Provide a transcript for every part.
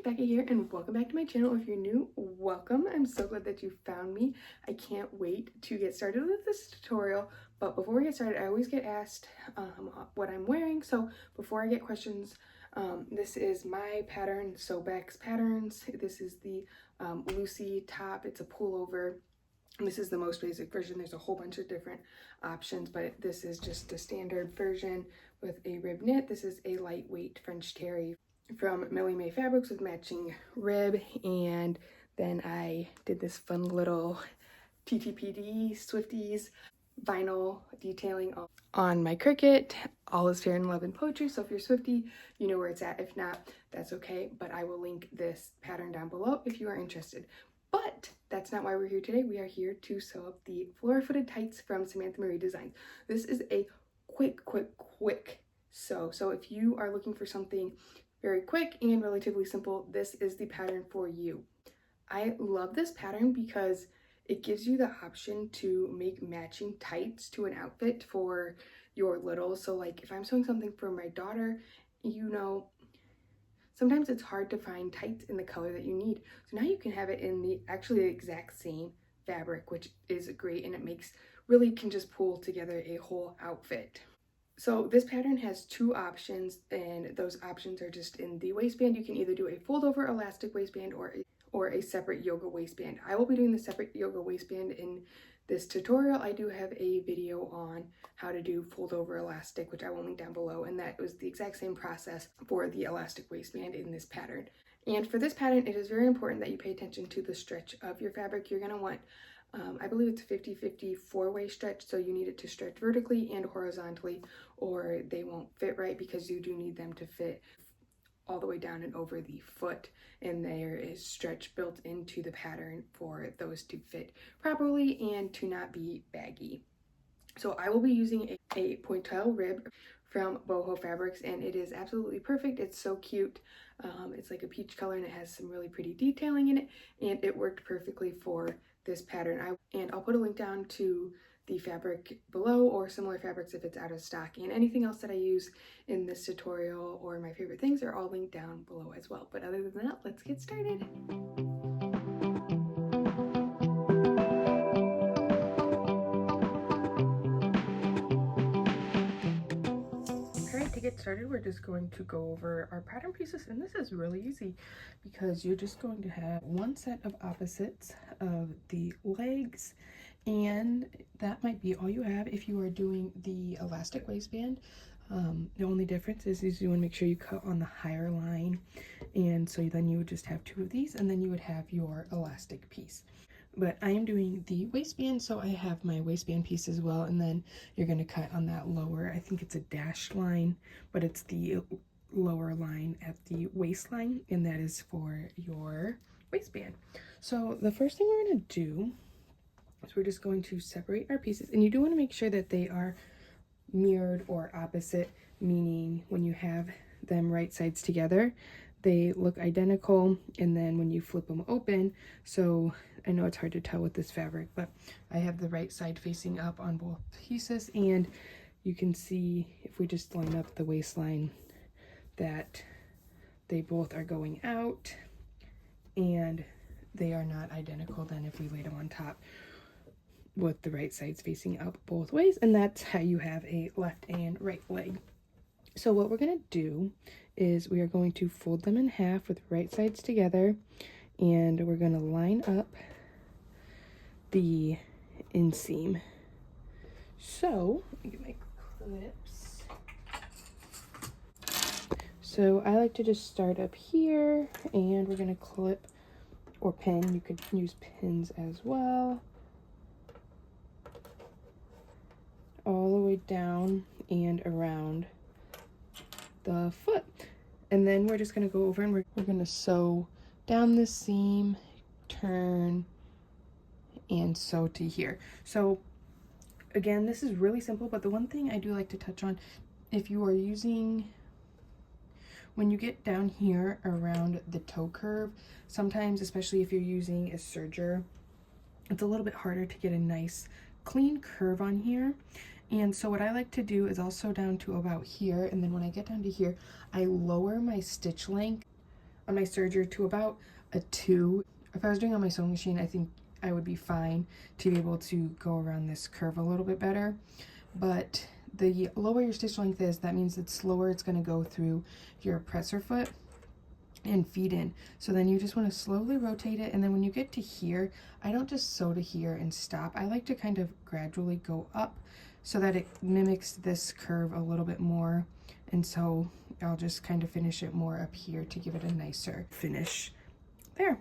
Becca here, and welcome back to my channel. If you're new, welcome. I'm so glad that you found me. I can't wait to get started with this tutorial, but before we get started, I always get asked what I'm wearing. So before I get questions, this is my pattern, Sewbexx patterns. This is the Lucy top. It's a pullover. This is the most basic version. There's a whole bunch of different options, but this is just the standard version with a rib knit. This is a lightweight French terry from Millie Mae Fabrics with matching rib, and then I did this fun little TTPD Swifties vinyl detailing on my Cricut. All is fair in love and poetry, so if you're Swiftie, you know where it's at. If not, that's okay, but I will link this pattern down below if you are interested. But that's not why we're here today. We are here to sew up the Flora Footed Tights from Samantha Marie Deisgns. This is a quick sew. So if you are looking for something very quick and relatively simple, this is the pattern for you. I love this pattern because it gives you the option to make matching tights to an outfit for your little. So like if I'm sewing something for my daughter, you know, sometimes it's hard to find tights in the color that you need. So now you can have it in the actually the exact same fabric, which is great, and it really can just pull together a whole outfit. So this pattern has two options, and those options are just in the waistband. You can either do a fold over elastic waistband or a separate yoga waistband. I will be doing the separate yoga waistband in this tutorial. I do have a video on how to do fold over elastic, which I will link down below, and that was the exact same process for the elastic waistband in this pattern. And for this pattern, it is very important that you pay attention to the stretch of your fabric. You're going to want I believe it's 50-50 four-way stretch, so you need it to stretch vertically and horizontally, or they won't fit right, because you do need them to fit all the way down and over the foot, and there is stretch built into the pattern for those to fit properly and to not be baggy. So I will be using a pointelle rib from Boho Fabrics, and it is absolutely perfect. It's so cute. It's like a peach color, and it has some really pretty detailing in it, and it worked perfectly for this pattern. I'll put a link down to the fabric below, or similar fabrics if it's out of stock, and anything else that I use in this tutorial or my favorite things are all linked down below as well. But other than that, let's get started. To get started, we're just going to go over our pattern pieces, and this is really easy because you're just going to have one set of opposites of the legs, and that might be all you have if you are doing the elastic waistband. The only difference is you want to make sure you cut on the higher line, and so then you would just have two of these, and then you would have your elastic piece. But I am doing the waistband, so I have my waistband piece as well, and then you're going to cut on that lower, I think it's a dashed line, but it's the lower line at the waistline, and that is for your waistband. So the first thing we're going to do is we're just going to separate our pieces, and you do want to make sure that they are mirrored or opposite, meaning when you have them right sides together, they look identical, and then when you flip them open, so I know it's hard to tell with this fabric, but I have the right side facing up on both pieces, and you can see if we just line up the waistline that they both are going out, and they are not identical then if we laid them on top with the right sides facing up both ways, and that's how you have a left and right leg. So what we're going to do is we are going to fold them in half with right sides together, and we're going to line up the inseam. So let me get my clips. So I like to just start up here, and we're going to clip or pin. You could use pins as well, all the way down and around the foot, and then we're just going to go over and we're going to sew down the seam, turn, and sew to here. So again, this is really simple, but the one thing I do like to touch on, if you are using, when you get down here around the toe curve, sometimes, especially if you're using a serger, it's a little bit harder to get a nice clean curve on here. And so what I like to do is I'll sew down to about here, and then when I get down to here, I lower my stitch length on my serger to about a 2. If I was doing on my sewing machine, I think I would be fine to be able to go around this curve a little bit better. But the lower your stitch length is, that means the slower it's going to go through your presser foot and feed in. So then you just want to slowly rotate it, and then when you get to here, I don't just sew to here and stop. I like to kind of gradually go up so that it mimics this curve a little bit more, and so I'll just kind of finish it more up here to give it a nicer finish there.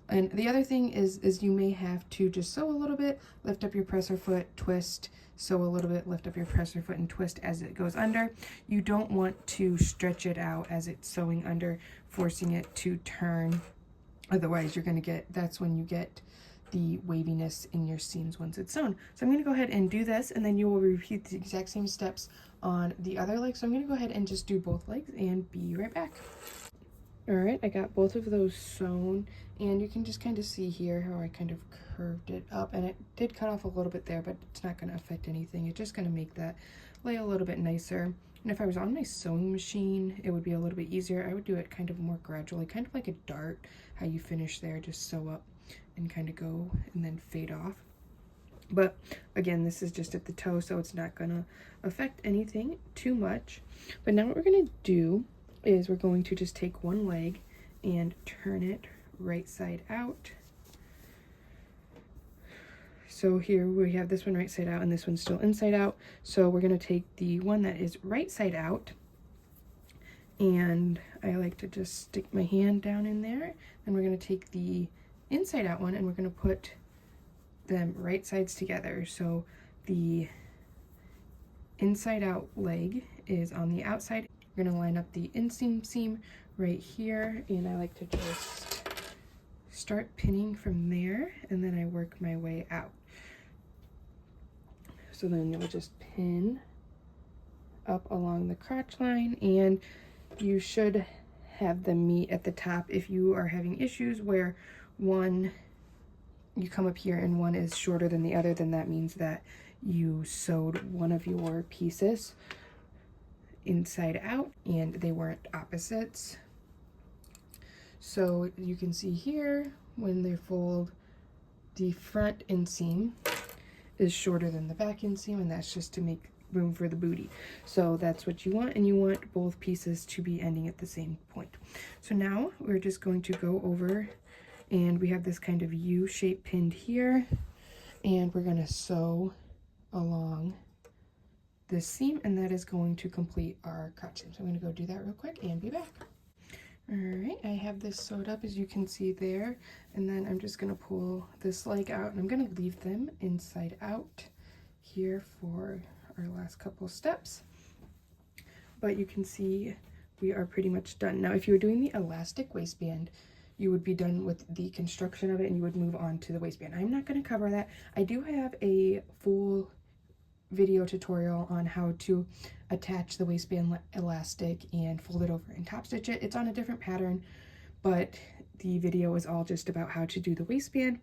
And the other thing is you may have to just sew a little bit, lift up your presser foot, twist, sew a little bit, lift up your presser foot, and twist as it goes under. You don't want to stretch it out as it's sewing under, forcing it to turn. Otherwise, you're going to get, that's when you get the waviness in your seams once it's sewn. So I'm going to go ahead and do this, and then you will repeat the exact same steps on the other leg. So I'm going to go ahead and just do both legs and be right back. All right, I got both of those sewn, and you can just kind of see here how I kind of curved it up, and it did cut off a little bit there, but it's not going to affect anything. It's just going to make that lay a little bit nicer. And if I was on my sewing machine, it would be a little bit easier. I would do it kind of more gradually, kind of like a dart, how you finish there, just sew up and kind of go and then fade off. But again, this is just at the toe, so it's not going to affect anything too much. But now what we're going to do is we're going to just take one leg and turn it right side out. So here we have this one right side out and this one's still inside out. So we're going to take the one that is right side out, and I like to just stick my hand down in there, and we're going to take the inside out one and we're going to put them right sides together. So the inside out leg is on the outside. We're going to line up the inseam seam right here, and I like to just start pinning from there, and then I work my way out. So then you'll just pin up along the crotch line, and you should have them meet at the top. If you are having issues where one, you come up here and one is shorter than the other, then that means that you sewed one of your pieces inside out and they weren't opposites. So you can see here when they fold, the front inseam is shorter than the back inseam, and that's just to make room for the booty. So that's what you want, and you want both pieces to be ending at the same point. So now we're just going to go over, and we have this kind of U shape pinned here, and we're going to sew along this seam, and that is going to complete our crotch seam. So I'm going to go do that real quick and be back. All right, I have this sewed up, as you can see there, and then I'm just going to pull this leg out, and I'm going to leave them inside out here for our last couple steps. But you can see we are pretty much done. Now, if you were doing the elastic waistband, you would be done with the construction of it and you would move on to the waistband. I'm not going to cover that. I do have a full video tutorial on how to attach the waistband elastic and fold it over and top stitch it. It's on a different pattern, but the video is all just about how to do the waistband,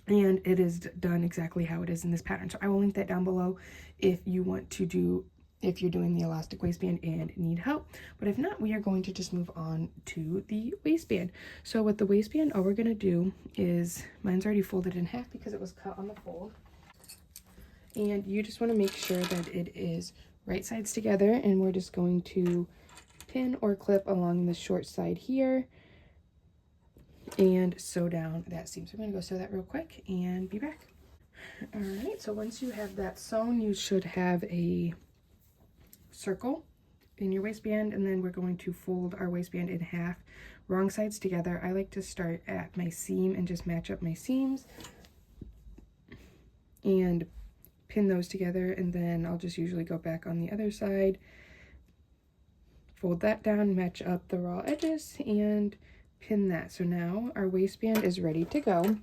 and it is done exactly how it is in this pattern. So I will link that down below if you want to do, if you're doing the elastic waistband and need help. But if not, we are going to just move on to the waistband. So with the waistband, all we're going to do is, mine's already folded in half because it was cut on the fold. And you just want to make sure that it is right sides together, and we're just going to pin or clip along the short side here and sew down that seam. So I'm going to go sew that real quick and be back. All right, so once you have that sewn, you should have a circle in your waistband, and then we're going to fold our waistband in half, wrong sides together. I like to start at my seam and just match up my seams and pin those together, and then I'll just usually go back on the other side, fold that down, match up the raw edges, and pin that. So now our waistband is ready to go.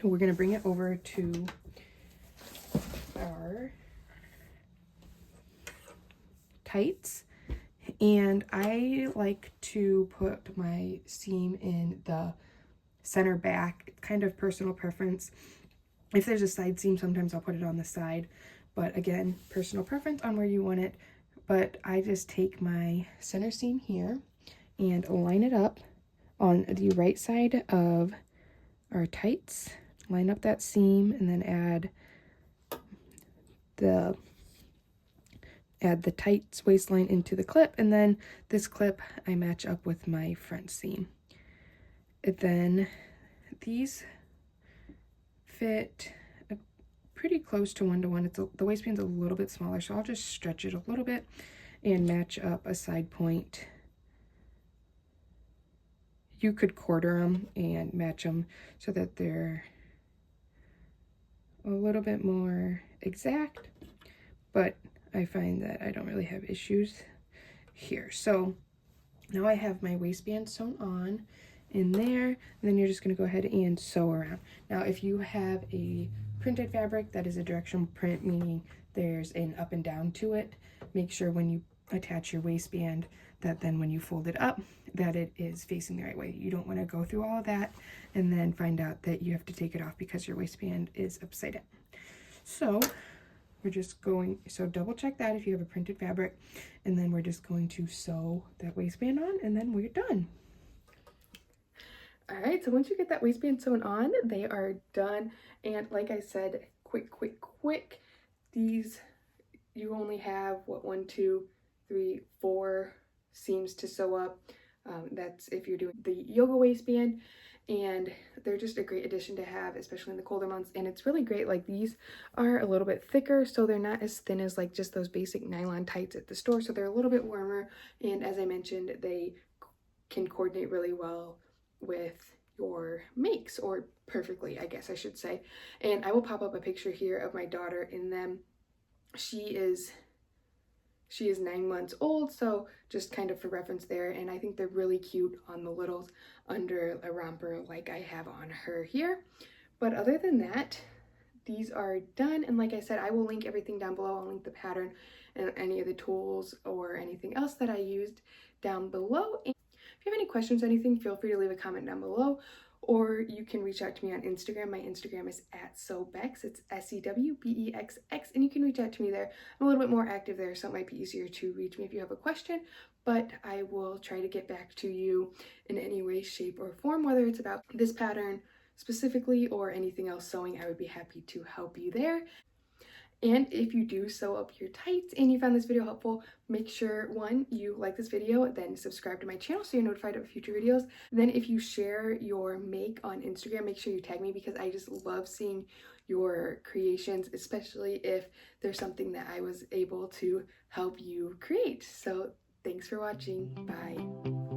We're going to bring it over to our tights, and I like to put my seam in the center back, kind of personal preference. If there's a side seam, sometimes I'll put it on the side, but again, personal preference on where you want it. But I just take my center seam here and line it up on the right side of our tights, line up that seam, and then add the tights waistline into the clip, and then this clip I match up with my front seam. And then these fit pretty close to 1-to-1. The waistband's a little bit smaller, so I'll just stretch it a little bit and match up a side point. You could quarter them and match them so that they're a little bit more exact, but I find that I don't really have issues here. So now I have my waistband sewn on in there, and then you're just going to go ahead and sew around. Now if you have a printed fabric that is a directional print, meaning there's an up and down to it, make sure when you attach your waistband that then when you fold it up that it is facing the right way. You don't want to go through all of that and then find out that you have to take it off because your waistband is upside down. So we're just going, so double check that if you have a printed fabric, and then we're just going to sew that waistband on, and then we're done. All right, so once you get that waistband sewn on, they are done. And like I said, quick. These, you only have, what, 1, 2, 3, 4 seams to sew up. That's if you're doing the yoga waistband, and they're just a great addition to have, especially in the colder months. And it's really great, like these are a little bit thicker, so they're not as thin as like just those basic nylon tights at the store, so they're a little bit warmer, and as I mentioned, they can coordinate really well with your makes, or perfectly, I guess I should say. And I will pop up a picture here of my daughter in them. She is 9 months old, so just kind of for reference there, and I think they're really cute on the littles under a romper like I have on her here. But other than that, these are done, and like I said, I will link everything down below. I'll link the pattern and any of the tools or anything else that I used down below. And if you have any questions or anything, feel free to leave a comment down below, or you can reach out to me on Instagram. My Instagram is @Sewbexx. It's SEWBEXX, and you can reach out to me there. I'm a little bit more active there, so it might be easier to reach me if you have a question, but I will try to get back to you in any way, shape, or form, whether it's about this pattern specifically or anything else sewing. I would be happy to help you there. And if you do sew up your tights and you found this video helpful, make sure, one, you like this video, then subscribe to my channel so you're notified of future videos. Then if you share your make on Instagram, make sure you tag me, because I just love seeing your creations, especially if there's something that I was able to help you create. So thanks for watching. Bye.